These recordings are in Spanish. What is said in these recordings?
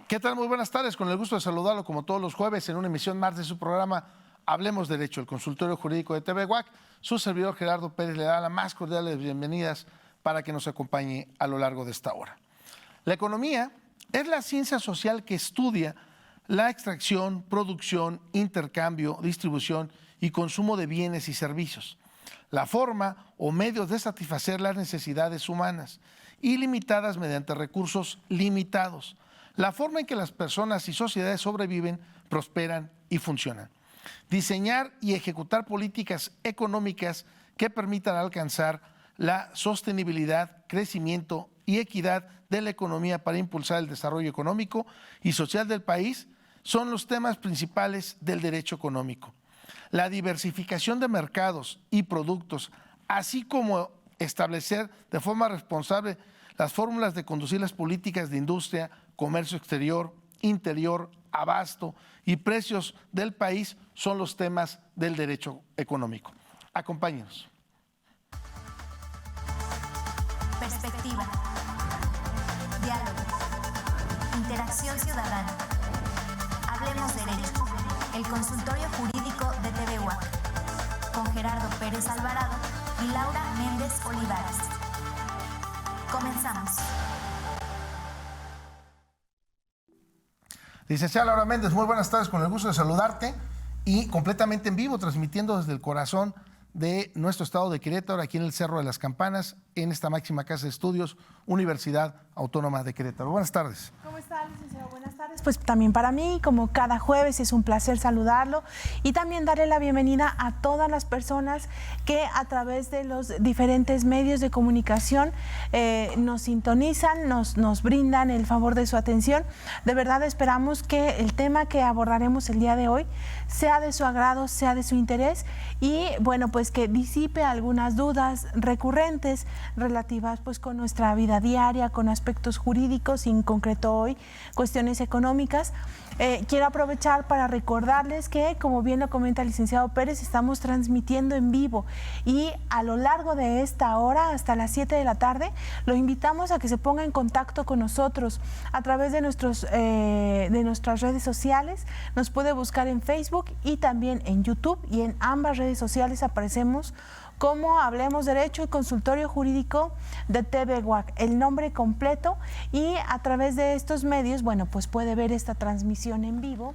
¿Qué tal? Muy buenas tardes. Con el gusto de saludarlo como todos los jueves en una emisión más de su programa Hablemos Derecho, el consultorio jurídico de TV UAC. Su servidor Gerardo Pérez le da la más cordial de bienvenidas para que nos acompañe a lo largo de esta hora. La economía es la ciencia social que estudia la extracción, producción, intercambio, distribución y consumo de bienes y servicios, la forma o medios de satisfacer las necesidades humanas ilimitadas mediante recursos limitados, la forma en que las personas y sociedades sobreviven, prosperan y funcionan. Diseñar y ejecutar políticas económicas que permitan alcanzar la sostenibilidad, crecimiento y equidad de la economía para impulsar el desarrollo económico y social del país son los temas principales del derecho económico. La diversificación de mercados y productos, así como establecer de forma responsable las fórmulas de conducir las políticas de industria, comercio exterior, interior, abasto y precios del país son los temas del derecho económico. Acompáñenos. Perspectiva, diálogo, interacción ciudadana. Hablemos Derecho, el consultorio jurídico de TV UAC, con Gerardo Pérez Alvarado y Laura Méndez Olivares. Comenzamos. Licenciada Laura Méndez, muy buenas tardes, con el gusto de saludarte y completamente en vivo, transmitiendo desde el corazón de nuestro estado de Querétaro, aquí en el Cerro de las Campanas, en esta máxima casa de estudios, Universidad Autónoma de Querétaro. Buenas tardes. ¿Cómo está, licenciado? Buenas tardes. Pues también para mí, como cada jueves, es un placer saludarlo y también darle la bienvenida a todas las personas que a través de los diferentes medios de comunicación nos sintonizan, nos brindan el favor de su atención. De verdad esperamos que el tema que abordaremos el día de hoy sea de su agrado, sea de su interés y, bueno, pues que disipe algunas dudas recurrentes relativas pues con nuestra vida diaria, con aspectos jurídicos y en concreto hoy cuestiones económicas. Quiero aprovechar para recordarles que, como bien lo comenta el licenciado Pérez, estamos transmitiendo en vivo y a lo largo de esta hora, hasta las 7 de la tarde, lo invitamos a que se ponga en contacto con nosotros a través de nuestras redes sociales. Nos puede buscar en Facebook y también en YouTube, y en ambas redes sociales aparecemos como Hablemos Derecho y Consultorio Jurídico de TV UAC, el nombre completo, y a través de estos medios, bueno, pues puede ver esta transmisión en vivo,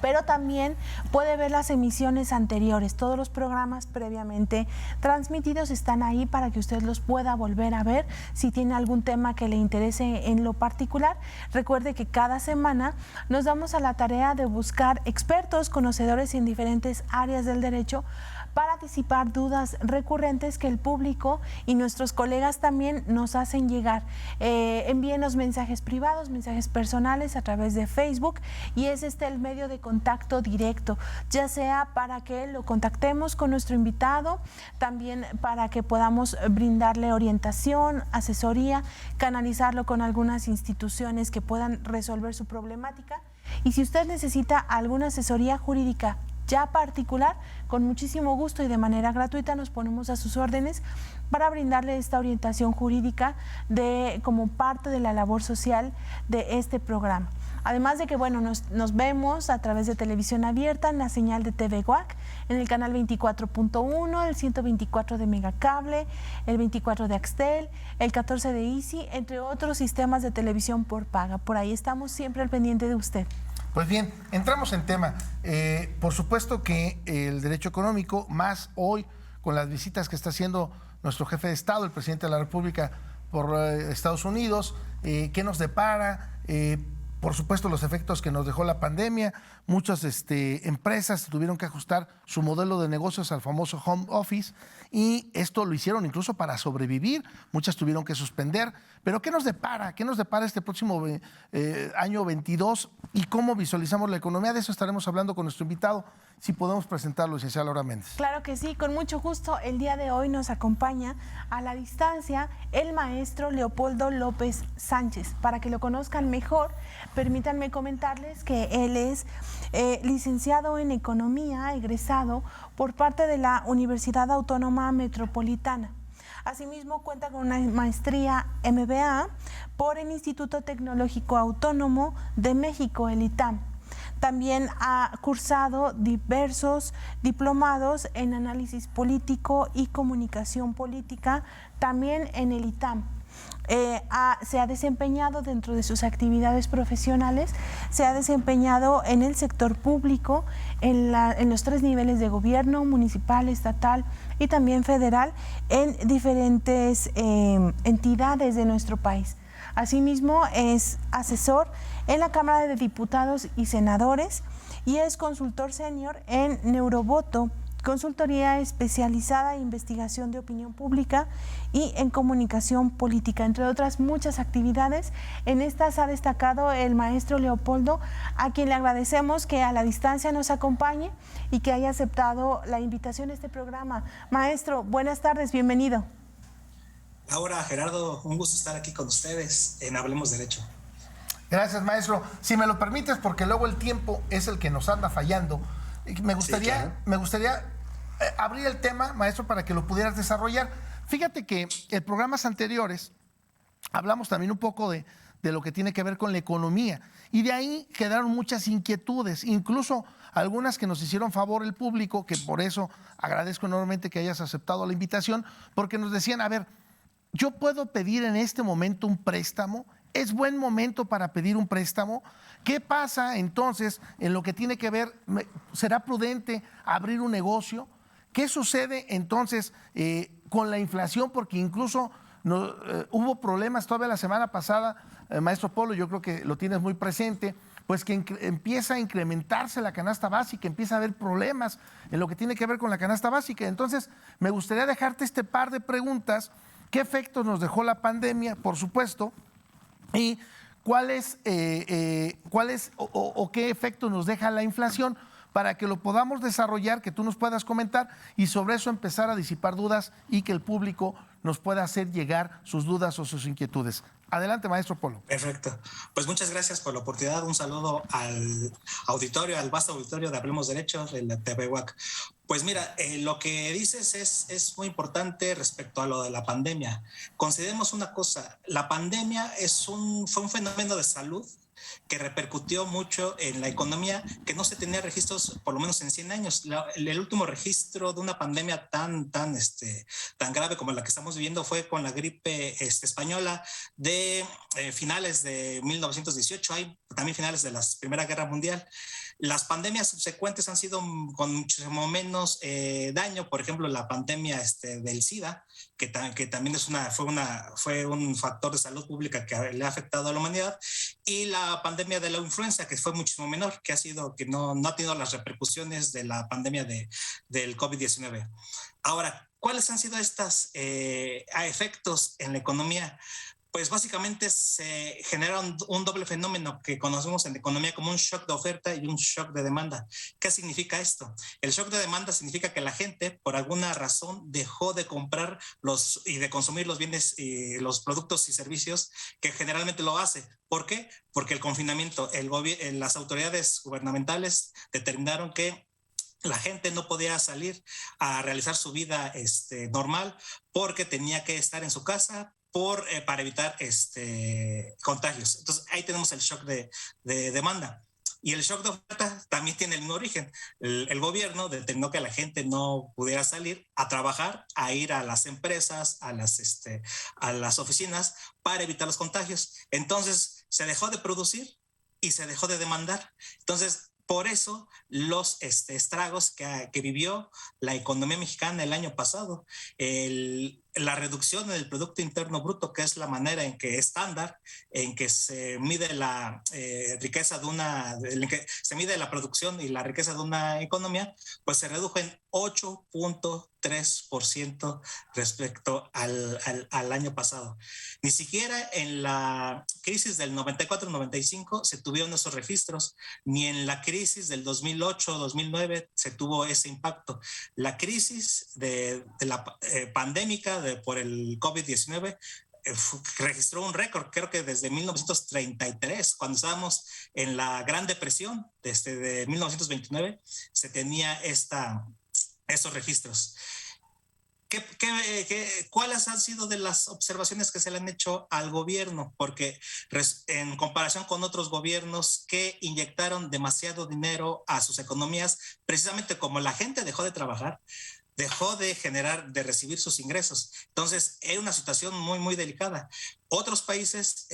pero también puede ver las emisiones anteriores. Todos los programas previamente transmitidos están ahí para que usted los pueda volver a ver si tiene algún tema que le interese en lo particular. Recuerde que cada semana nos damos a la tarea de buscar expertos, conocedores en diferentes áreas del derecho para disipar dudas recurrentes que el público y nuestros colegas también nos hacen llegar. Envíenos mensajes privados, mensajes personales a través de Facebook, y es el medio de contacto directo, ya sea para que lo contactemos con nuestro invitado, también para que podamos brindarle orientación, asesoría, canalizarlo con algunas instituciones que puedan resolver su problemática. Y si usted necesita alguna asesoría jurídica ya particular, con muchísimo gusto y de manera gratuita nos ponemos a sus órdenes para brindarle esta orientación jurídica como parte de la labor social de este programa. Además de que, bueno, nos vemos a través de televisión abierta en la señal de TV UAC, en el canal 24.1, el 124 de Megacable, el 24 de Axtel, el 14 de Easy, entre otros sistemas de televisión por paga. Por ahí estamos siempre al pendiente de usted. Pues bien, entramos en tema. Por supuesto que el derecho económico, más hoy con las visitas que está haciendo nuestro jefe de Estado, el presidente de la República, por Estados Unidos, ¿qué nos depara? Por supuesto, los efectos que nos dejó la pandemia. Muchas empresas tuvieron que ajustar su modelo de negocios al famoso home office, y esto lo hicieron incluso para sobrevivir. Muchas tuvieron que suspender. Pero ¿qué nos depara? ¿Qué nos depara este próximo año 22? ¿Y cómo visualizamos la economía? De eso estaremos hablando con nuestro invitado. Si podemos presentarlo, licenciada Laura Méndez. Claro que sí, con mucho gusto. El día de hoy nos acompaña a la distancia el maestro Leopoldo López Sánchez. Para que lo conozcan mejor, permítanme comentarles que él es licenciado en Economía, egresado por parte de la Universidad Autónoma Metropolitana. Asimismo, cuenta con una maestría MBA por el Instituto Tecnológico Autónomo de México, el ITAM. También ha cursado diversos diplomados en análisis político y comunicación política, también en el ITAM. Se ha desempeñado dentro de sus actividades profesionales, se ha desempeñado en el sector público, en los 3 niveles de gobierno, municipal, estatal y también federal, en diferentes entidades de nuestro país. Asimismo, es asesor en la Cámara de Diputados y Senadores y es consultor senior en Neurovoto, consultoría especializada en investigación de opinión pública y en comunicación política, entre otras muchas actividades. En estas ha destacado el maestro Leopoldo, a quien le agradecemos que a la distancia nos acompañe y que haya aceptado la invitación a este programa. Maestro, buenas tardes, bienvenido. Laura, Gerardo, un gusto estar aquí con ustedes en Hablemos Derecho. Gracias, maestro. Si me lo permites, porque luego el tiempo es el que nos anda fallando. Me gustaría abrir el tema, maestro, para que lo pudieras desarrollar. Fíjate que en programas anteriores hablamos también un poco de lo que tiene que ver con la economía y de ahí quedaron muchas inquietudes, incluso algunas que nos hicieron favor el público, que por eso agradezco enormemente que hayas aceptado la invitación, porque nos decían, a ver, ¿yo puedo pedir en este momento un préstamo? ¿Es buen momento para pedir un préstamo? ¿Qué pasa entonces en lo que tiene que ver? ¿Será prudente abrir un negocio? ¿Qué sucede entonces con la inflación? Porque incluso hubo problemas todavía la semana pasada, maestro Polo, yo creo que lo tienes muy presente, pues que empieza a incrementarse la canasta básica, empieza a haber problemas en lo que tiene que ver con la canasta básica. Entonces, me gustaría dejarte este par de preguntas. ¿Qué efectos nos dejó la pandemia, por supuesto? ¿Y cuáles o qué efectos nos deja la inflación? Para que lo podamos desarrollar, que tú nos puedas comentar y sobre eso empezar a disipar dudas y que el público nos pueda hacer llegar sus dudas o sus inquietudes. Adelante, maestro Polo. Perfecto. Pues muchas gracias por la oportunidad. Un saludo al auditorio, al vasto auditorio de Hablemos Derecho de la TV UAC. Pues mira, lo que dices es muy importante respecto a lo de la pandemia. Consideremos una cosa, la pandemia fue un fenómeno de salud que repercutió mucho en la economía, que no se tenía registros por lo menos en 100 años. El último registro de una pandemia tan grave como la que estamos viviendo fue con la gripe española de finales de 1918, hay también finales de la Primera Guerra Mundial. Las pandemias subsecuentes han sido con muchísimo menos daño, por ejemplo, la pandemia del SIDA, que también fue un factor de salud pública que le ha afectado a la humanidad, y la pandemia de la influenza, que fue muchísimo menor, que no ha tenido las repercusiones de la pandemia del COVID-19. Ahora, ¿cuáles han sido estos efectos en la economía? Pues básicamente se genera un doble fenómeno que conocemos en la economía como un shock de oferta y un shock de demanda. ¿Qué significa esto? El shock de demanda significa que la gente, por alguna razón, dejó de comprar y de consumir los bienes y los productos y servicios que generalmente lo hace. ¿Por qué? Porque el confinamiento, las autoridades gubernamentales determinaron que la gente no podía salir a realizar su vida normal porque tenía que estar en su casa para evitar contagios. Entonces ahí tenemos el shock de demanda. Y el shock de oferta también tiene el mismo origen. El gobierno determinó que la gente no pudiera salir a trabajar, a ir a las empresas, a las oficinas para evitar los contagios. Entonces se dejó de producir y se dejó de demandar. Entonces, por eso los estragos que vivió la economía mexicana el año pasado, la reducción del Producto Interno Bruto, que es la manera estándar en que se mide la riqueza en que se mide la producción y la riqueza de una economía, pues se redujo en 8.3% respecto al año pasado. Ni siquiera en la crisis del 94-95 se tuvieron esos registros, ni en la crisis del 2008-2009 se tuvo ese impacto. La crisis de la pandémica por el COVID-19 registró un récord, creo que desde 1933, cuando estábamos en la Gran Depresión, desde 1929, se tenía esos registros. ¿Cuáles han sido de las observaciones que se le han hecho al gobierno? Porque en comparación con otros gobiernos que inyectaron demasiado dinero a sus economías, precisamente como la gente dejó de trabajar, dejó de recibir sus ingresos. Entonces, era una situación muy, muy delicada. Otros países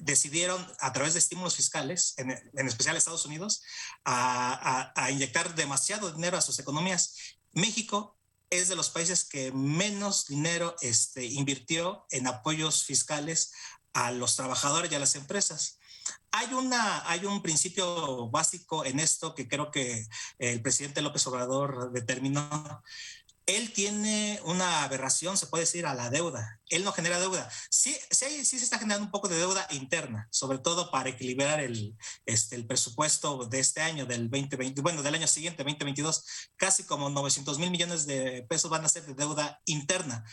decidieron, a través de estímulos fiscales, en especial Estados Unidos, a inyectar demasiado dinero a sus economías. México es de los países que menos dinero invirtió en apoyos fiscales a los trabajadores y a las empresas. Hay un principio básico en esto que creo que el presidente López Obrador determinó. Él tiene una aberración, se puede decir, a la deuda. Él no genera deuda. Sí se está generando un poco de deuda interna, sobre todo para equilibrar el presupuesto de este año, del 2020, bueno, del año siguiente, 2022. Casi como 900 mil millones de pesos van a ser de deuda interna,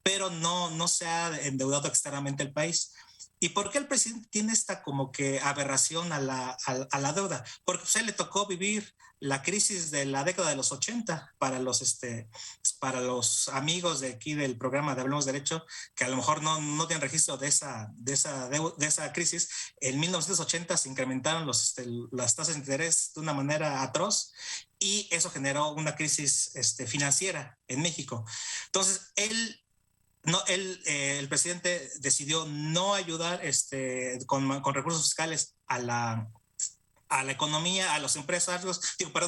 pero no se ha endeudado externamente el país. ¿Y por qué el presidente tiene esta como que aberración a la deuda? Porque pues, a él le tocó vivir la crisis de la década de los 80 para los amigos de aquí del programa de Hablemos Derecho, que a lo mejor no tienen registro de esa crisis. En 1980 se incrementaron las tasas de interés de una manera atroz y eso generó una crisis financiera en México. Entonces, el presidente decidió no ayudar con recursos fiscales a la economía, a los empresarios,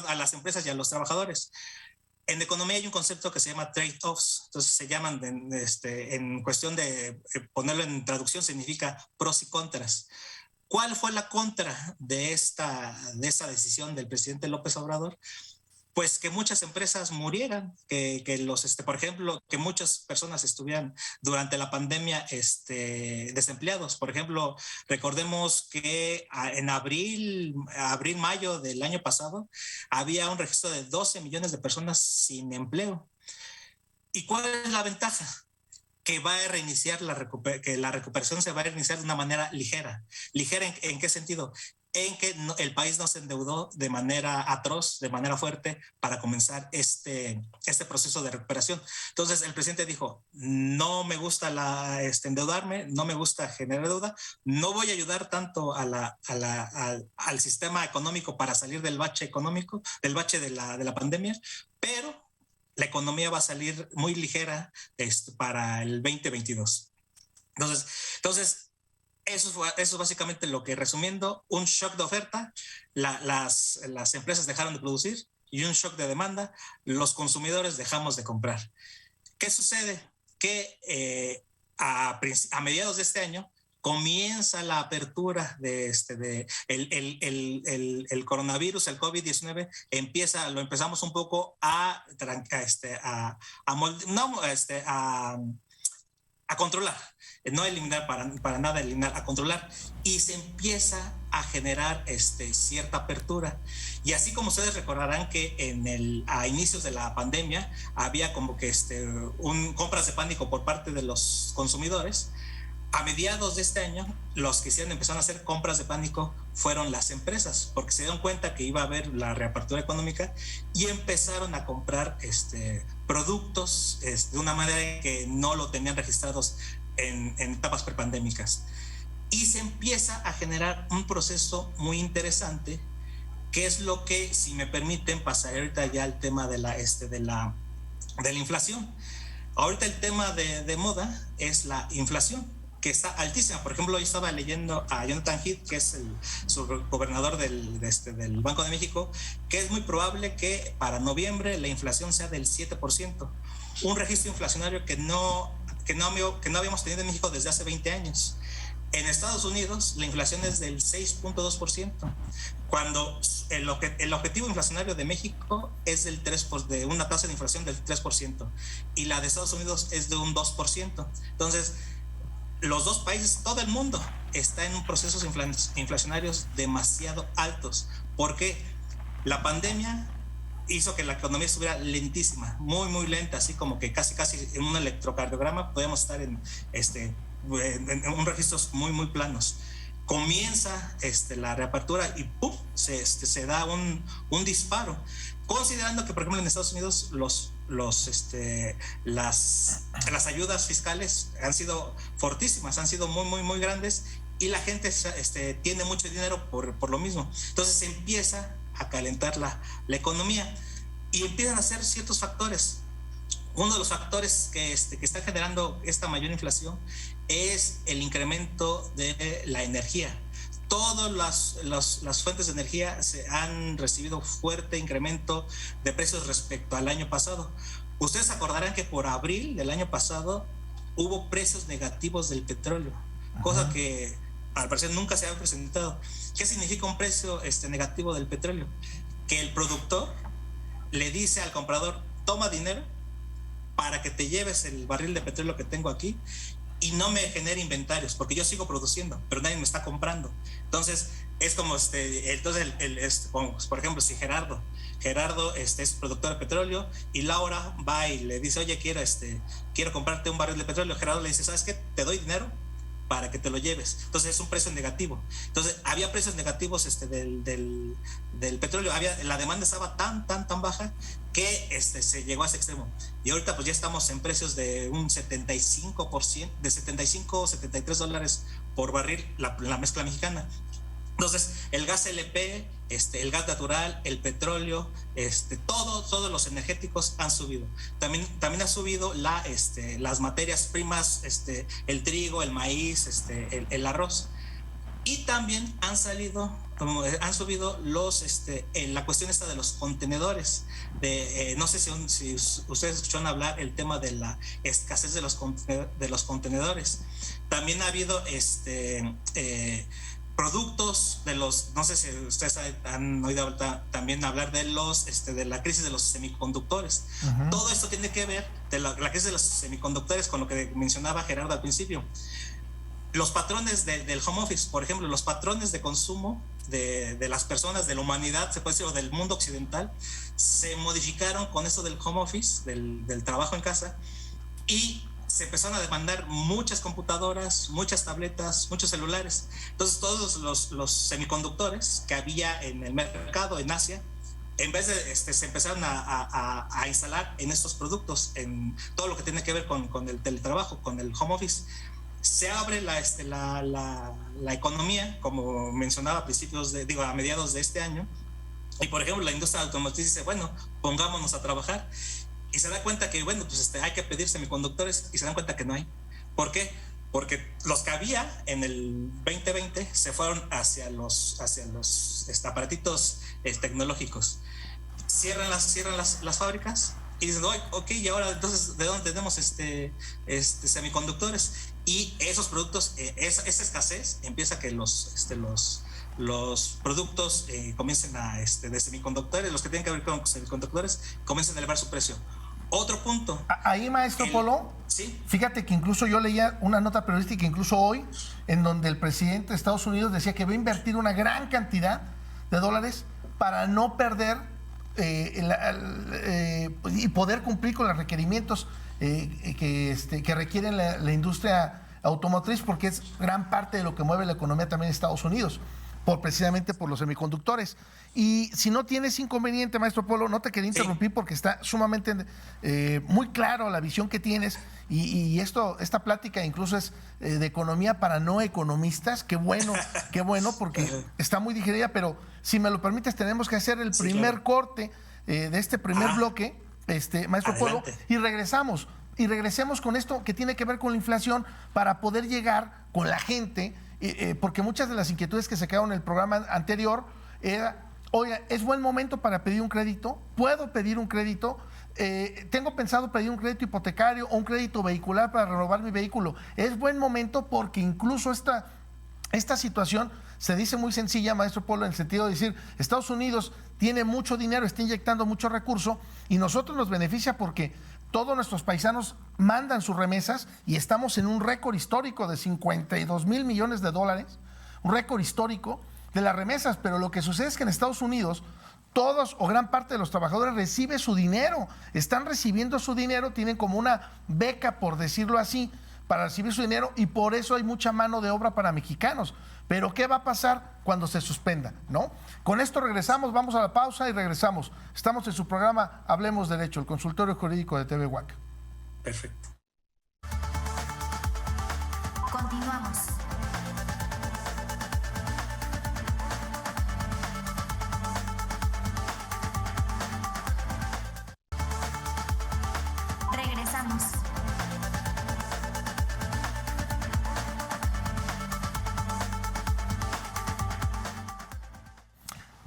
a las empresas y a los trabajadores. En economía hay un concepto que se llama trade-offs, entonces se llaman, en cuestión de ponerlo en traducción, significa pros y contras. ¿Cuál fue la contra de esa decisión del presidente López Obrador? Pues que muchas empresas murieran, por ejemplo, que muchas personas estuvieran durante la pandemia desempleados. Por ejemplo, recordemos que en mayo del año pasado, había un registro de 12 millones de personas sin empleo. ¿Y cuál es la ventaja? Que va a reiniciar que la recuperación se va a reiniciar de una manera ligera. ¿Ligera en qué sentido? En que el país no se endeudó de manera atroz, de manera fuerte, para comenzar este proceso de recuperación. Entonces el presidente dijo, no me gusta endeudarme, no me gusta generar deuda, no voy a ayudar tanto al sistema económico para salir del bache económico, del bache de la pandemia, pero la economía va a salir muy ligera para el 2022. Entonces eso es básicamente lo que, resumiendo, un shock de oferta, las empresas dejaron de producir, y un shock de demanda, los consumidores dejamos de comprar. ¿Qué sucede? Que a mediados de este año comienza la apertura de el coronavirus, el COVID-19, lo empezamos un poco a controlar, no eliminar para nada, eliminar, a controlar, y se empieza a generar cierta apertura. Y así como ustedes recordarán que a inicios de la pandemia había como que compras de pánico por parte de los consumidores, a mediados de este año, los que empezaron a hacer compras de pánico fueron las empresas, porque se dieron cuenta que iba a haber la reapertura económica y empezaron a comprar productos de una manera que no lo tenían registrados en etapas prepandémicas. Y se empieza a generar un proceso muy interesante, que es lo que, si me permiten, pasar ahorita ya al tema de la inflación. Ahorita el tema de moda es la inflación, que está altísima. Por ejemplo, yo estaba leyendo a Jonathan Heath, que es su gobernador del Banco de México, que es muy probable que para noviembre la inflación sea del 7%, un registro inflacionario que no habíamos tenido en México desde hace 20 años. En Estados Unidos la inflación es del 6.2%, cuando el objetivo inflacionario de México es del 3%, de una tasa de inflación del 3%, y la de Estados Unidos es de un 2%. Entonces, los dos países, todo el mundo está en procesos inflacionarios demasiado altos, porque la pandemia hizo que la economía estuviera lentísima, muy, muy lenta, así como que casi en un electrocardiograma podemos estar en un registros muy, muy planos. Comienza la reapertura y ¡pum! Se da un disparo, considerando que, por ejemplo, en Estados Unidos las ayudas fiscales han sido fortísimas, han sido muy, muy, muy grandes, y la gente tiene mucho dinero por lo mismo. Entonces se empieza a calentar la economía y empiezan a hacer ciertos factores. Uno de los factores que están generando esta mayor inflación es el incremento de la energía. Todas las fuentes de energía se han recibido fuerte incremento de precios respecto al año pasado. Ustedes acordarán que por abril del año pasado hubo precios negativos del petróleo, cosa que al parecer nunca se había presentado. ¿Qué significa un precio negativo del petróleo? Que el productor le dice al comprador: toma dinero para que te lleves el barril de petróleo que tengo aquí y no me genere inventarios, porque yo sigo produciendo, pero nadie me está comprando. Entonces, es como, por ejemplo, si Gerardo es productor de petróleo y Laura va y le dice: oye, quiero comprarte un barril de petróleo. Gerardo le dice: ¿sabes qué? Te doy dinero para que te lo lleves. Entonces es un precio negativo. Entonces había precios negativos del petróleo. La demanda estaba tan baja que se llegó a ese extremo. Y ahorita pues ya estamos en precios de un 75%, de 75 o 73 dólares por barril la mezcla mexicana. Entonces, el gas LP, el gas natural, el petróleo, todos los energéticos han subido. También ha subido las materias primas, el trigo, el maíz, el arroz. Y también han subido la cuestión esta de los contenedores. No sé si ustedes escucharon hablar el tema de la escasez de los contenedores. También ha habido productos no sé si ustedes han oído también hablar de de la crisis de los semiconductores. Todo esto tiene que ver de la crisis de los semiconductores con lo que mencionaba Gerardo al principio. Los patrones del home office, por ejemplo, los patrones de consumo de las personas, de la humanidad, se puede decir, o del mundo occidental, se modificaron con esto del home office, del trabajo en casa, y se empezaron a demandar muchas computadoras, muchas tabletas, muchos celulares. Entonces todos los semiconductores que había en el mercado en Asia, en vez de se empezaron a instalar en estos productos, en todo lo que tiene que ver con el teletrabajo, con el home office. Se abre la economía, como mencionaba a mediados de este año, y por ejemplo la industria automotriz dice: bueno, pongámonos a trabajar. Y se da cuenta que, bueno, pues hay que pedir semiconductores, y se dan cuenta que no hay. ¿Por qué? Porque los que había en el 2020 se fueron hacia los aparatitos tecnológicos. Cierran las fábricas y dicen: ok, y ahora entonces, ¿de dónde tenemos semiconductores? Y esos productos, esa escasez empieza a que los productos comiencen de semiconductores, los que tienen que ver con semiconductores, comiencen a elevar su precio. Otro punto. Ahí, maestro Polo, ¿sí? Fíjate que incluso yo leía una nota periodística, incluso hoy, en donde el presidente de Estados Unidos decía que va a invertir una gran cantidad de dólares para no perder y poder cumplir con los requerimientos que requiere la industria automotriz, porque es gran parte de lo que mueve la economía también de Estados Unidos, precisamente por los semiconductores. Y si no tienes inconveniente, maestro Polo, no te quería interrumpir, porque está sumamente muy claro la visión que tienes, y esta plática incluso es de economía para no economistas. Qué bueno, porque está muy digerida. Pero si me lo permites, tenemos que hacer el primer corte de este primer bloque, maestro Polo, y regresemos con esto que tiene que ver con la inflación, para poder llegar con la gente, porque muchas de las inquietudes que se quedaron en el programa anterior era: oiga, ¿es buen momento para pedir un crédito? ¿Puedo pedir un crédito? Tengo pensado pedir un crédito hipotecario o un crédito vehicular para renovar mi vehículo. Es buen momento, porque incluso esta situación se dice muy sencilla, maestro Polo, en el sentido de decir: Estados Unidos tiene mucho dinero, está inyectando mucho recurso, y nosotros nos beneficia porque todos nuestros paisanos mandan sus remesas, y estamos en un récord histórico de 52 mil millones de dólares, un récord histórico de las remesas. Pero lo que sucede es que en Estados Unidos todos o gran parte de los trabajadores recibe su dinero, están recibiendo su dinero, tienen como una beca, por decirlo así, para recibir su dinero y por eso hay mucha mano de obra para mexicanos. Pero ¿qué va a pasar cuando se suspenda? ¿No? Con esto regresamos, vamos a la pausa y regresamos. Estamos en su programa Hablemos Derecho, el consultorio jurídico de TV UAC. Perfecto. Continuamos. Regresamos.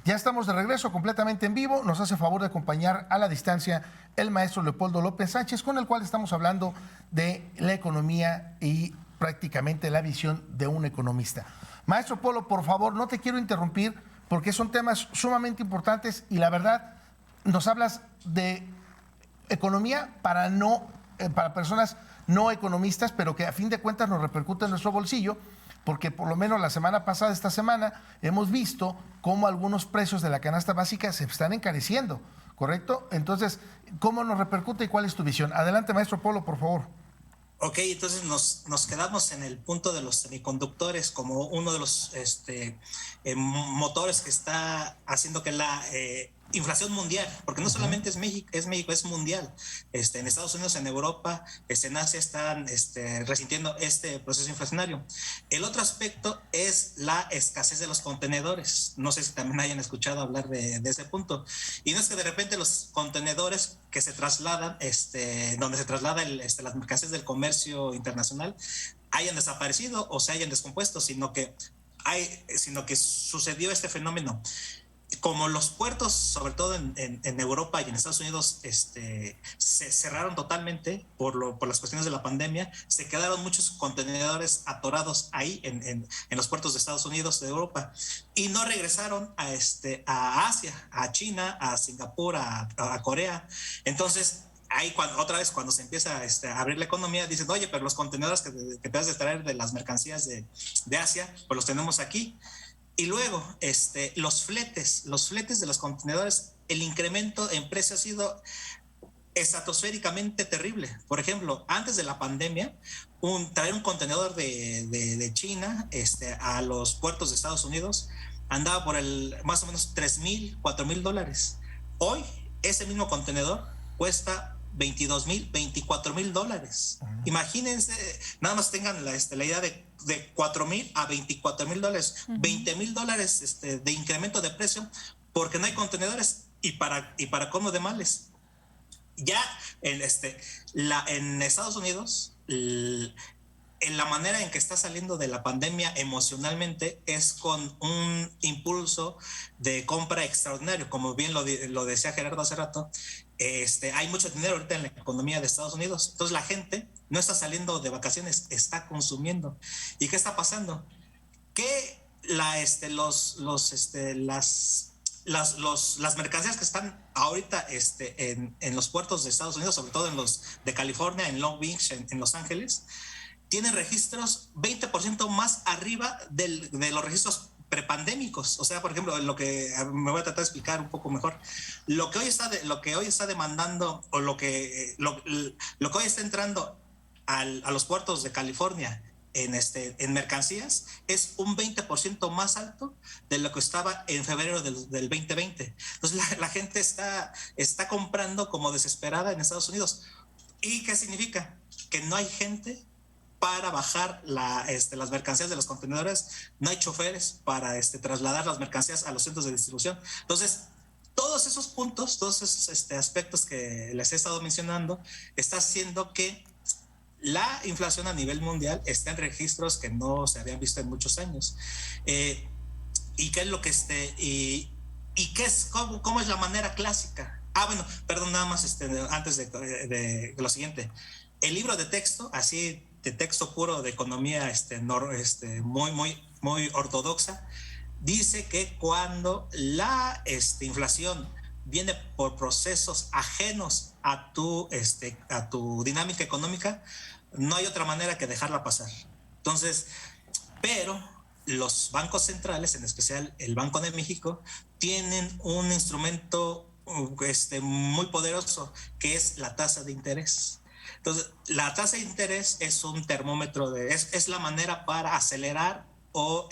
Ya estamos de regreso completamente en vivo. Nos hace favor de acompañar a la distancia el maestro Leopoldo López Sánchez, con el cual estamos hablando de la economía y prácticamente la visión de un economista. Maestro Polo, por favor, no te quiero interrumpir porque son temas sumamente importantes y la verdad nos hablas de economía para personas no economistas, pero que a fin de cuentas nos repercute en nuestro bolsillo, porque por lo menos la semana pasada, esta semana, hemos visto cómo algunos precios de la canasta básica se están encareciendo, ¿correcto? Entonces, ¿cómo nos repercute y cuál es tu visión? Adelante, maestro Polo, por favor. Ok, entonces nos quedamos en el punto de los semiconductores como uno de los motores que está haciendo que la inflación mundial, porque no solamente es México, es mundial. En Estados Unidos, en Europa, en Asia están resintiendo este proceso inflacionario. El otro aspecto es la escasez de los contenedores. No sé si también hayan escuchado hablar de ese punto. Y no es que de repente los contenedores que se trasladan, donde se traslada las mercancías del comercio internacional, hayan desaparecido o se hayan descompuesto, sino que sucedió este fenómeno. Como los puertos, sobre todo en Europa y en Estados Unidos, se cerraron totalmente por las cuestiones de la pandemia, se quedaron muchos contenedores atorados ahí en los puertos de Estados Unidos, de Europa, y no regresaron a Asia, a China, a Singapur, a Corea. Entonces, ahí otra vez cuando se empieza a abrir la economía, dicen, oye, pero los contenedores que te has de traer de las mercancías de Asia, pues los tenemos aquí. Y luego, los fletes de los contenedores, el incremento en precio ha sido estratosféricamente terrible. Por ejemplo, antes de la pandemia, traer un contenedor de China a los puertos de Estados Unidos andaba por más o menos $3,000, $4,000. Hoy, ese mismo contenedor cuesta $22,000, $24,000. Imagínense, nada más tengan la idea de $4,000 a $24,000, $20,000 de incremento de precio, porque no hay contenedores y para colmo de males. Ya en Estados Unidos, en la manera en que está saliendo de la pandemia emocionalmente es con un impulso de compra extraordinario, como bien lo decía Gerardo hace rato. Hay mucho dinero ahorita en la economía de Estados Unidos, entonces la gente no está saliendo de vacaciones, está consumiendo. ¿Y qué está pasando? Que las mercancías que están ahorita en los puertos de Estados Unidos, sobre todo en los de California, en Long Beach, en Los Ángeles, tienen registros 20% más arriba de los registros prepandémicos. O sea, por ejemplo, lo que me voy a tratar de explicar un poco mejor, lo que hoy está demandando o lo que hoy está entrando a los puertos de California en mercancías es un 20% más alto de lo que estaba en febrero del 2020. Entonces la gente está comprando como desesperada en Estados Unidos. ¿Y qué significa? Que no hay gente para bajar las mercancías de los contenedores, no hay choferes para trasladar las mercancías a los centros de distribución. Entonces, todos esos puntos, todos esos aspectos que les he estado mencionando, está haciendo que la inflación a nivel mundial esté en registros que no se habían visto en muchos años. ¿Y qué es lo que cómo es la manera clásica? Bueno, perdón, nada más antes de lo siguiente. El libro de texto, así de texto puro de economía muy ortodoxa, dice que cuando la inflación viene por procesos ajenos a tu dinámica económica, no hay otra manera que dejarla pasar. Entonces, pero los bancos centrales, en especial el Banco de México, tienen un instrumento muy poderoso que es la tasa de interés. Entonces, la tasa de interés es un termómetro, es la manera para acelerar o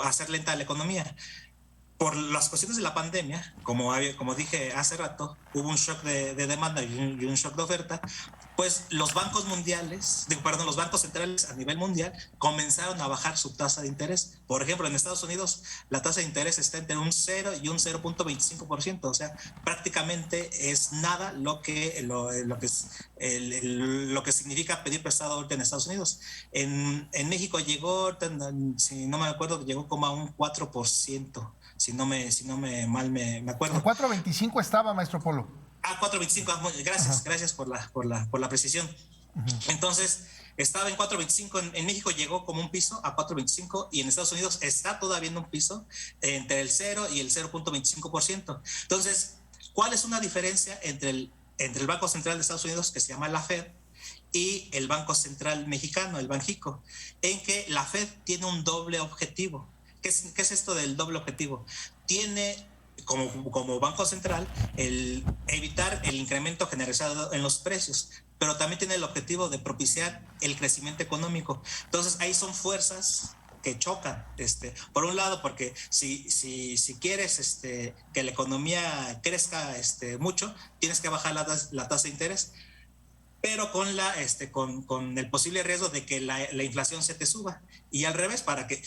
hacer lenta la economía. Por las cuestiones de la pandemia, como dije hace rato, hubo un shock de demanda y un shock de oferta, pues los bancos los bancos centrales a nivel mundial comenzaron a bajar su tasa de interés. Por ejemplo, en Estados Unidos la tasa de interés está entre un 0 y un 0.25%, o sea, prácticamente es nada lo que significa pedir prestado ahorita en Estados Unidos. En México llegó, si no me acuerdo, llegó como a un 4%. Si no me acuerdo. En 4.25 estaba, maestro Polo. 4.25, gracias por la precisión. Entonces, estaba en 4.25, en México llegó como un piso a 4.25 y en Estados Unidos está todavía en un piso entre el 0 y el 0.25%. Entonces, ¿cuál es una diferencia entre el Banco Central de Estados Unidos, que se llama la Fed, y el Banco Central mexicano, el Banjico? En que la Fed tiene un doble objetivo. ¿Qué es esto del doble objetivo? Tiene como Banco Central el evitar el incremento generalizado en los precios, pero también tiene el objetivo de propiciar el crecimiento económico. Entonces ahí son fuerzas que chocan. Por un lado, porque si quieres que la economía crezca mucho, tienes que bajar la tasa de interés, pero con el posible riesgo de que la inflación se te suba. Y al revés, para que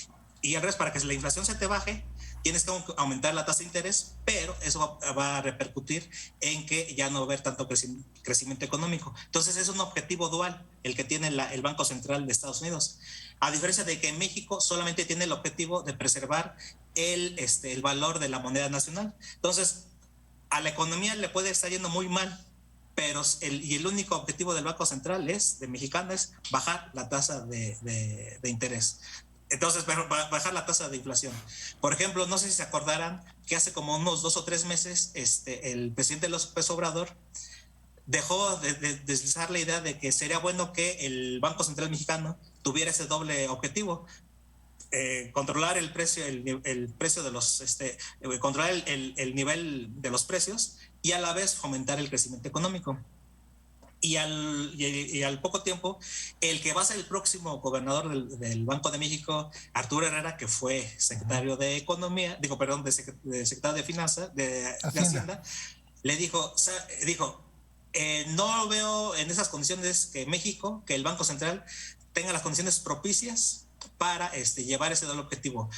la inflación se te baje, tienes que aumentar la tasa de interés, pero eso va a repercutir en que ya no va a haber tanto crecimiento económico. Entonces es un objetivo dual el que tiene el Banco Central de Estados Unidos, a diferencia de que en México solamente tiene el objetivo de preservar el valor de la moneda nacional. Entonces a la economía le puede estar yendo muy mal, pero el único objetivo del Banco Central de mexicano es bajar la tasa de interés. Entonces, bajar la tasa de inflación. Por ejemplo, no sé si se acordarán que hace como unos 2 o 3 meses el presidente López Obrador dejó de deslizar la idea de que sería bueno que el Banco Central mexicano tuviera ese doble objetivo. Controlar el precio de los controlar el nivel de los precios y a la vez fomentar el crecimiento económico. Y al poco tiempo, el que va a ser el próximo gobernador del Banco de México, Arturo Herrera, que fue secretario de secretario de Finanzas, de Hacienda, le dijo, no veo en esas condiciones que el Banco Central tenga las condiciones propicias para llevar ese doble objetivo.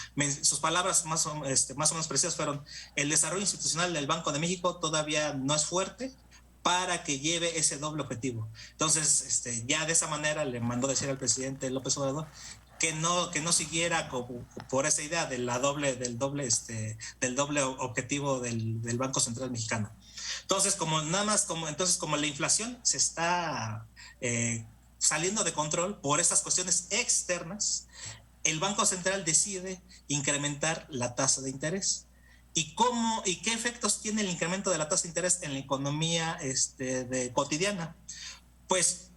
Sus palabras más o menos precisas fueron: el desarrollo institucional del Banco de México todavía no es fuerte para que lleve ese doble objetivo. Entonces, ya de esa manera le mandó decir al presidente López Obrador que no siguiera por esa idea del doble objetivo del Banco Central mexicano. Entonces, como la inflación se está saliendo de control por estas cuestiones externas, el Banco Central decide incrementar la tasa de interés. ¿Y qué efectos tiene el incremento de la tasa de interés en la economía cotidiana? Pues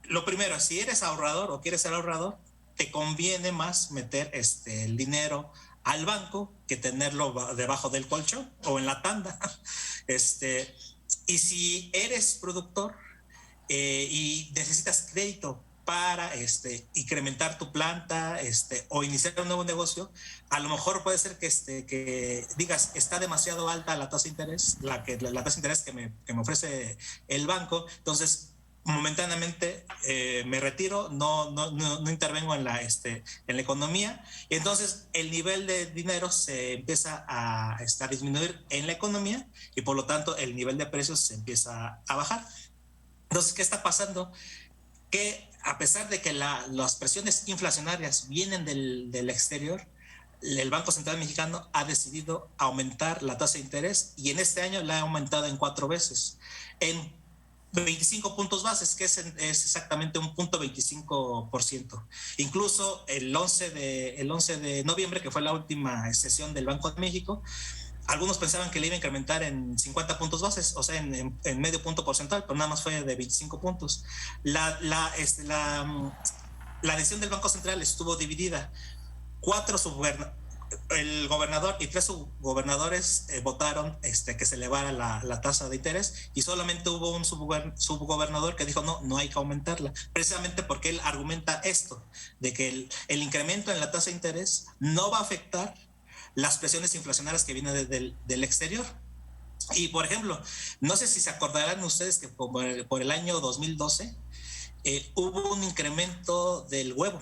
lo primero, si eres ahorrador o quieres ser ahorrador, te conviene más meter el dinero al banco que tenerlo debajo del colchón o en la tanda. Y si eres productor y necesitas crédito para incrementar tu planta o iniciar un nuevo negocio, a lo mejor puede ser que digas, está demasiado alta la tasa de interés, la tasa de interés que me ofrece el banco, entonces momentáneamente me retiro, no intervengo en la economía, y entonces el nivel de dinero se empieza a disminuir en la economía y por lo tanto el nivel de precios se empieza a bajar. Entonces, ¿qué está pasando? Que a pesar de que las presiones inflacionarias vienen del exterior, el Banco Central mexicano ha decidido aumentar la tasa de interés y en este año la ha aumentado en 4 veces, en 25 puntos bases, que es exactamente un 0.25%. Incluso el 11 de noviembre, que fue la última sesión del Banco de México, algunos pensaban que le iba a incrementar en 50 puntos bases, o sea, en medio punto porcentual, pero nada más fue de 25 puntos. La decisión del Banco Central estuvo dividida. el gobernador y 3 subgobernadores votaron que se elevara la tasa de interés, y solamente hubo un subgobernador que dijo no hay que aumentarla, precisamente porque él argumenta esto, de que el incremento en la tasa de interés no va a afectar las presiones inflacionarias que vienen del exterior. Y por ejemplo, no sé si se acordarán ustedes que por el año 2012 hubo un incremento del huevo.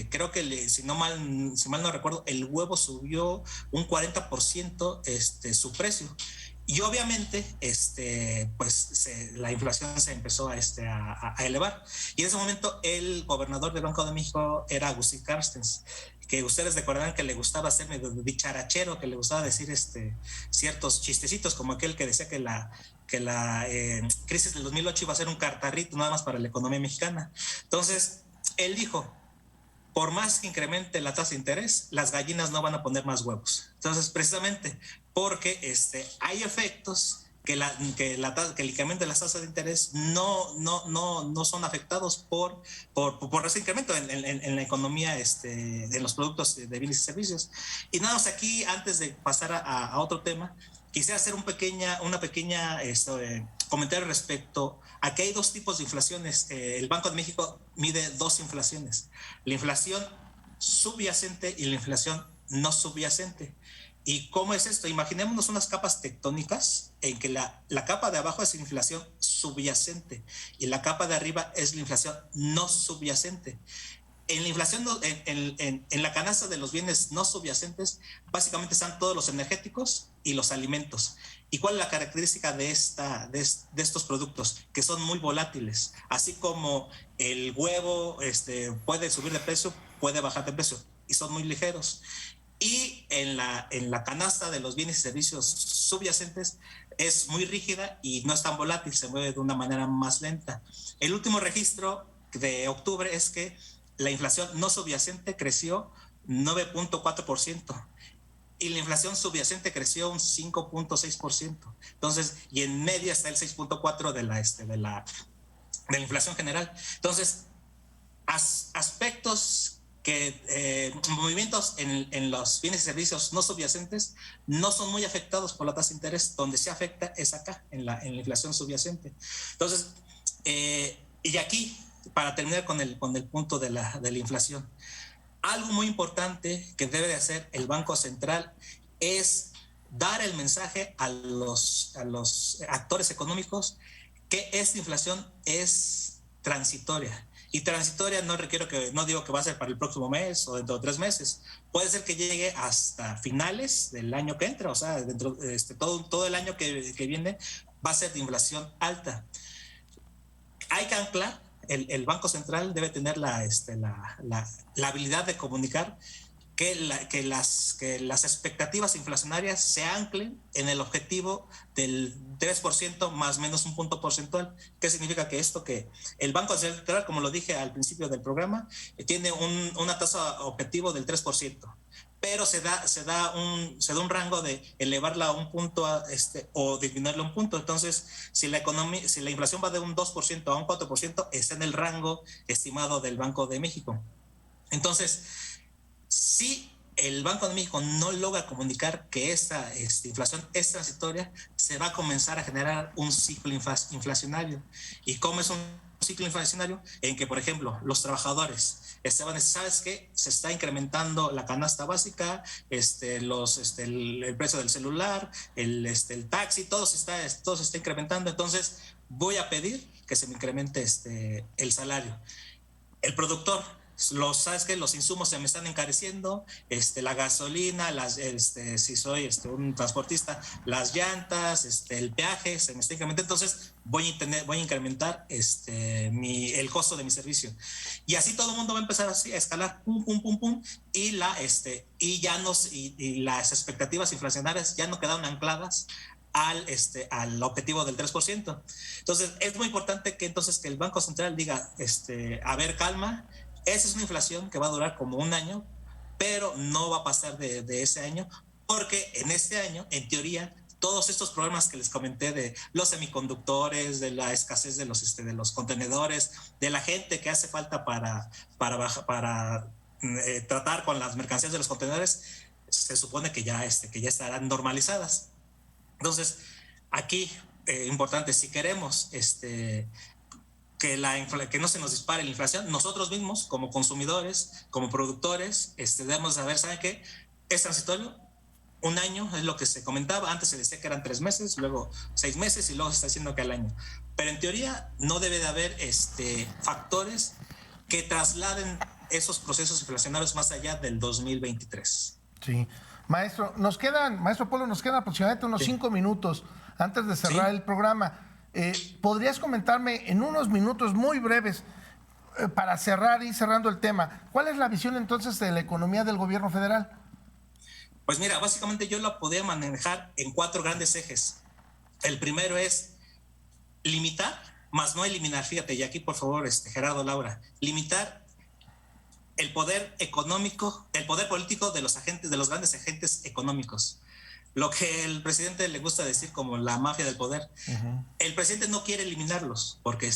Creo que si mal no recuerdo, el huevo subió un 40% su precio. Y obviamente, la inflación se empezó a elevar. Y en ese momento el gobernador del Banco de México era Agustín Carstens, que ustedes recordarán que le gustaba ser medio dicharachero, que le gustaba decir ciertos chistecitos, como aquel que decía que la crisis del 2008 iba a ser un cartarrito nada más para la economía mexicana. Entonces, él dijo, por más que incremente la tasa de interés, las gallinas no van a poner más huevos. Entonces, precisamente porque hay efectos que el incremento de las tasas de interés no son afectados por ese incremento en la economía, de los productos de bienes y servicios. Y nada más aquí, antes de pasar a otro tema, quisiera hacer una pequeña comentario respecto a que hay 2 tipos de inflaciones. El Banco de México mide 2 inflaciones: la inflación subyacente y la inflación no subyacente. ¿Y cómo es esto? Imaginémonos unas capas tectónicas en que la capa de abajo es la inflación subyacente y la capa de arriba es la inflación no subyacente. En la inflación, en la canasta de los bienes no subyacentes, básicamente están todos los energéticos y los alimentos. ¿Y cuál es la característica de estos productos? Que son muy volátiles. Así como el huevo puede subir de precio, puede bajar de precio, y son muy ligeros. Y en la canasta de los bienes y servicios subyacentes es muy rígida y no es tan volátil, se mueve de una manera más lenta. El último registro de octubre es que la inflación no subyacente creció 9.4% y la inflación subyacente creció un 5.6%. Entonces, y en media está el 6.4% de la inflación general. Entonces, aspectos movimientos en los bienes y servicios no subyacentes no son muy afectados por la tasa de interés. Donde se afecta es acá, en la inflación subyacente. Entonces, y aquí, para terminar con el punto de la inflación, algo muy importante que debe de hacer el Banco Central es dar el mensaje a los actores económicos que esta inflación es transitoria. Y transitoria no digo que va a ser para el próximo mes o dentro de 3 meses. Puede ser que llegue hasta finales del año que entra, o sea, dentro todo el año que viene va a ser de inflación alta. Hay que anclar, el Banco Central debe tener la habilidad de comunicar que las expectativas inflacionarias se anclen en el objetivo del 3% más menos un punto porcentual. ¿Qué significa que esto? Que el Banco Central, como lo dije al principio del programa, tiene una tasa objetivo del 3%, pero se da un rango de elevarla a un punto o disminuirla a un punto. Entonces, si la inflación va de un 2% a un 4%, está en el rango estimado del Banco de México. Entonces, si el Banco de México no logra comunicar que esta inflación es transitoria, se va a comenzar a generar un ciclo inflacionario. ¿Y cómo es un ciclo inflacionario? En que, por ejemplo, los trabajadores van a decir, ¿sabes qué? Se está incrementando la canasta básica, el precio del celular, el taxi, todo se está incrementando, entonces voy a pedir que se me incremente el salario. El productor, ¿sabes qué? Los insumos se me están encareciendo, la gasolina, si soy un transportista, las llantas, el peaje se me está incrementando, entonces voy a incrementar el costo de mi servicio. Y así todo el mundo va a empezar así a escalar, pum, pum, pum, pum, y las expectativas inflacionarias ya no quedaron ancladas al objetivo del 3%. Entonces, es muy importante que el Banco Central diga, a ver, calma, esa es una inflación que va a durar como un año, pero no va a pasar de ese año, porque en este año, en teoría, todos estos problemas que les comenté de los semiconductores, de la escasez de los contenedores, de la gente que hace falta para tratar con las mercancías de los contenedores, se supone que ya estarán normalizadas. Entonces, aquí, importante, si queremos que no se nos dispare la inflación, nosotros mismos, como consumidores, como productores, debemos saber, ¿saben qué? Es transitorio, un año es lo que se comentaba, antes se decía que eran 3 meses, luego 6 meses y luego se está diciendo que al año. Pero en teoría no debe de haber factores que trasladen esos procesos inflacionarios más allá del 2023. Sí. Maestro Polo, nos quedan aproximadamente unos 5 minutos antes de cerrar el programa. ¿Podrías comentarme en unos minutos muy breves, para ir cerrando el tema, cuál es la visión entonces de la economía del gobierno federal? Pues mira, básicamente yo la podía manejar en 4 grandes ejes. El primero es limitar, más no eliminar. Fíjate, y aquí por favor, Gerardo, Laura, limitar el poder económico, el poder político de los grandes agentes económicos. Lo que el presidente le gusta decir como la mafia del poder. Uh-huh. El presidente no quiere eliminarlos porque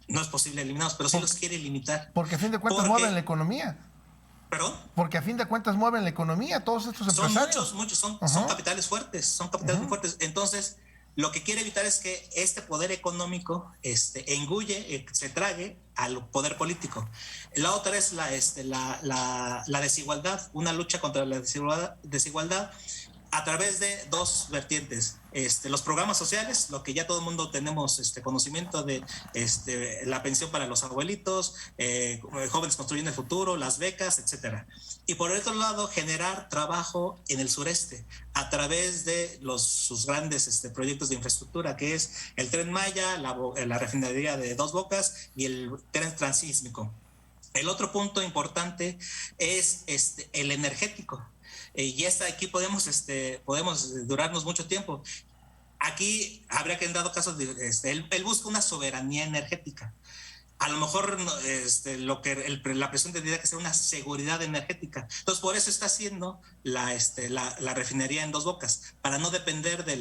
no es posible eliminarlos, pero sí los quiere limitar. Porque a fin de cuentas mueven la economía. ¿Perdón? Porque a fin de cuentas mueven la economía, todos estos empresarios. Son capitales fuertes, muy fuertes. Entonces, lo que quiere evitar es que este poder económico engulle, se trague al poder político. La otra es la desigualdad, una lucha contra la desigualdad a través de 2 vertientes. Los programas sociales, lo que ya todo el mundo tenemos conocimiento de la pensión para los abuelitos, jóvenes construyendo el futuro, las becas, etcétera. Y por el otro lado, generar trabajo en el sureste a través de sus grandes proyectos de infraestructura, que es el Tren Maya, la refinería de Dos Bocas y el tren transísmico. El otro punto importante es el energético. Y aquí podemos durarnos mucho tiempo. Aquí habría que, en dado caso, él busca una soberanía energética. A lo mejor lo que la presión tendría que ser una seguridad energética. Entonces, por eso está haciendo la refinería en Dos Bocas, para no depender de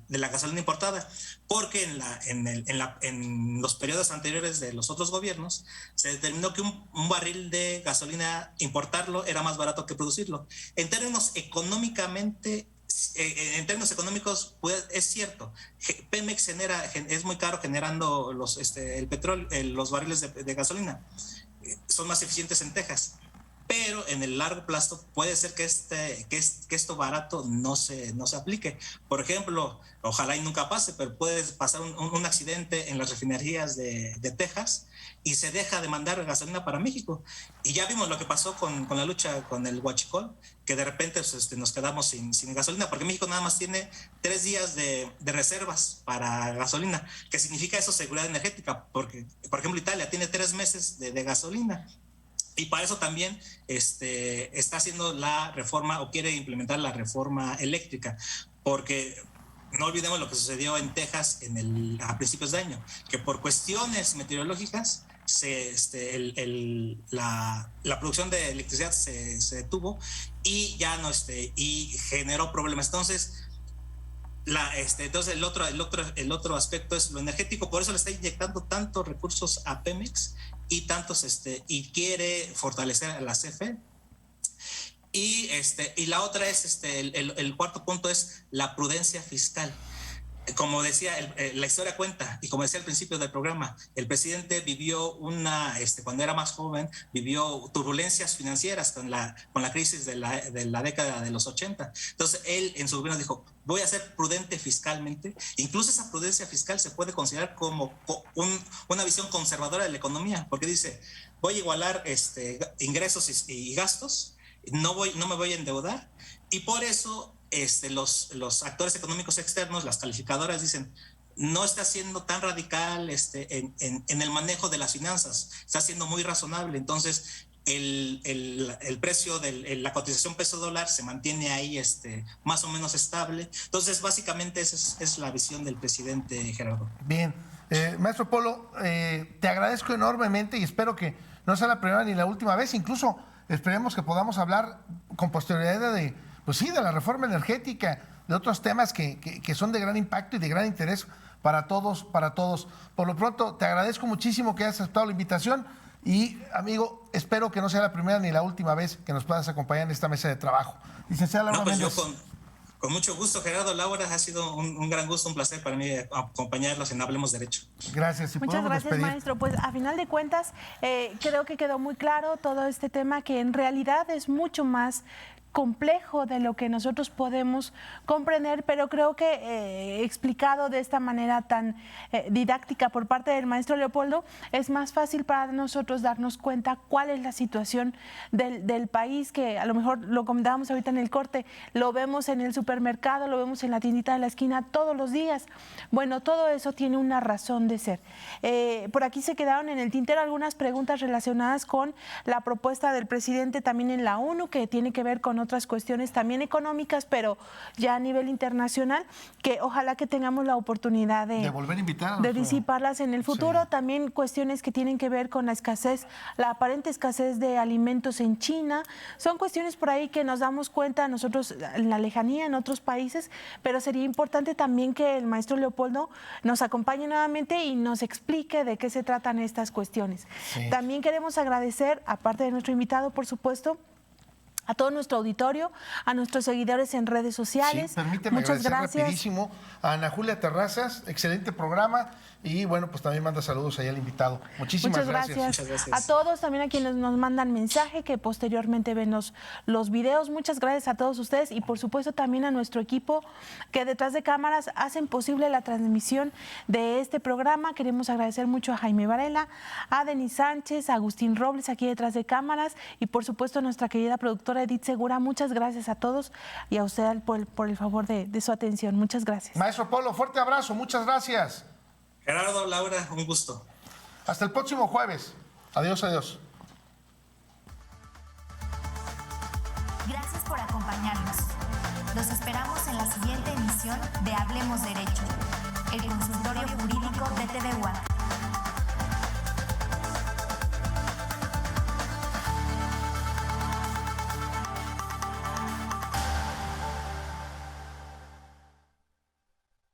la gasolina importada. Porque en los periodos anteriores de los otros gobiernos se determinó que un barril de gasolina, importarlo, era más barato que producirlo. En términos económicos, pues, es cierto. Pemex es muy caro generando el petróleo, los barriles de gasolina. Son más eficientes en Texas. Pero en el largo plazo puede ser que esto barato no se aplique. Por ejemplo, ojalá y nunca pase, pero puede pasar un accidente en las refinerías de Texas y se deja de mandar gasolina para México. Y ya vimos lo que pasó con la lucha con el huachicol, que de repente nos quedamos sin gasolina, porque México nada más tiene 3 días de reservas para gasolina. ¿Qué significa eso? Seguridad energética, porque, por ejemplo, Italia tiene 3 meses de gasolina. Y para eso también está haciendo la reforma, o quiere implementar la reforma eléctrica, porque no olvidemos lo que sucedió en Texas a principios de año, que por cuestiones meteorológicas la producción de electricidad se detuvo y ya no y generó problemas. Entonces, el otro aspecto es lo energético. Por eso le está inyectando tantos recursos a Pemex y y quiere fortalecer a la CFE. Y la otra es el cuarto punto es la prudencia fiscal. Como decía, la historia cuenta, y como decía al principio del programa, el presidente vivió cuando era más joven, vivió turbulencias financieras con la crisis de la década de los 80. Entonces, él en su gobierno dijo, voy a ser prudente fiscalmente. Incluso esa prudencia fiscal se puede considerar como una visión conservadora de la economía, porque dice, voy a igualar ingresos y gastos, no me voy a endeudar, y por eso los actores económicos externos, las calificadoras, dicen, no está siendo tan radical en el manejo de las finanzas, está siendo muy razonable. Entonces, el precio de la cotización peso-dólar se mantiene ahí más o menos estable. Entonces, básicamente esa es la visión del presidente, Gerardo. Bien. Maestro Polo, te agradezco enormemente y espero que no sea la primera ni la última vez. Incluso esperemos que podamos hablar con posterioridad de la reforma energética, de otros temas que son de gran impacto y de gran interés para todos, para todos. Por lo pronto, te agradezco muchísimo que hayas aceptado la invitación y, amigo, espero que no sea la primera ni la última vez que nos puedas acompañar en esta mesa de trabajo. Licenciada Laura Méndez. Con mucho gusto, Gerardo, Laura, ha sido un gran gusto, un placer para mí acompañarlos en Hablemos Derecho. Gracias. Muchas gracias, despedir, maestro. Pues a final de cuentas, creo que quedó muy claro todo este tema, que en realidad es mucho más complejo de lo que nosotros podemos comprender, pero creo que explicado de esta manera tan didáctica por parte del maestro Leopoldo, es más fácil para nosotros darnos cuenta cuál es la situación del país, que a lo mejor lo comentábamos ahorita en el corte, lo vemos en el supermercado, lo vemos en la tiendita de la esquina todos los días. Bueno, todo eso tiene una razón de ser. Por aquí se quedaron en el tintero algunas preguntas relacionadas con la propuesta del presidente también en la ONU, que tiene que ver con otras cuestiones también económicas, pero ya a nivel internacional, que ojalá que tengamos la oportunidad de volver a invitar, de disiparlas en el futuro. Sí. También cuestiones que tienen que ver con la escasez, la aparente escasez de alimentos en China. Son cuestiones por ahí que nos damos cuenta nosotros en la lejanía, en otros países, pero sería importante también que el maestro Leopoldo nos acompañe nuevamente y nos explique de qué se tratan estas cuestiones. Sí. También queremos agradecer, aparte de nuestro invitado, por supuesto, a todo nuestro auditorio, a nuestros seguidores en redes sociales. Sí, permíteme agradecer rapidísimo a Ana Julia Terrazas, excelente programa, y bueno, pues también manda saludos ahí al invitado. Muchísimas gracias. Muchas gracias. A todos, también a quienes nos mandan mensaje, que posteriormente ven los videos. Muchas gracias a todos ustedes y por supuesto también a nuestro equipo que detrás de cámaras hacen posible la transmisión de este programa. Queremos agradecer mucho a Jaime Varela, a Denis Sánchez, a Agustín Robles aquí detrás de cámaras y por supuesto a nuestra querida productora Edith Segura. Muchas gracias a todos y a usted por el favor de su atención. Muchas gracias. Maestro Polo, fuerte abrazo. Muchas gracias. Gerardo, Laura, un gusto. Hasta el próximo jueves. Adiós, adiós. Gracias por acompañarnos. Los esperamos en la siguiente emisión de Hablemos Derecho, el consultorio jurídico de TV UAC.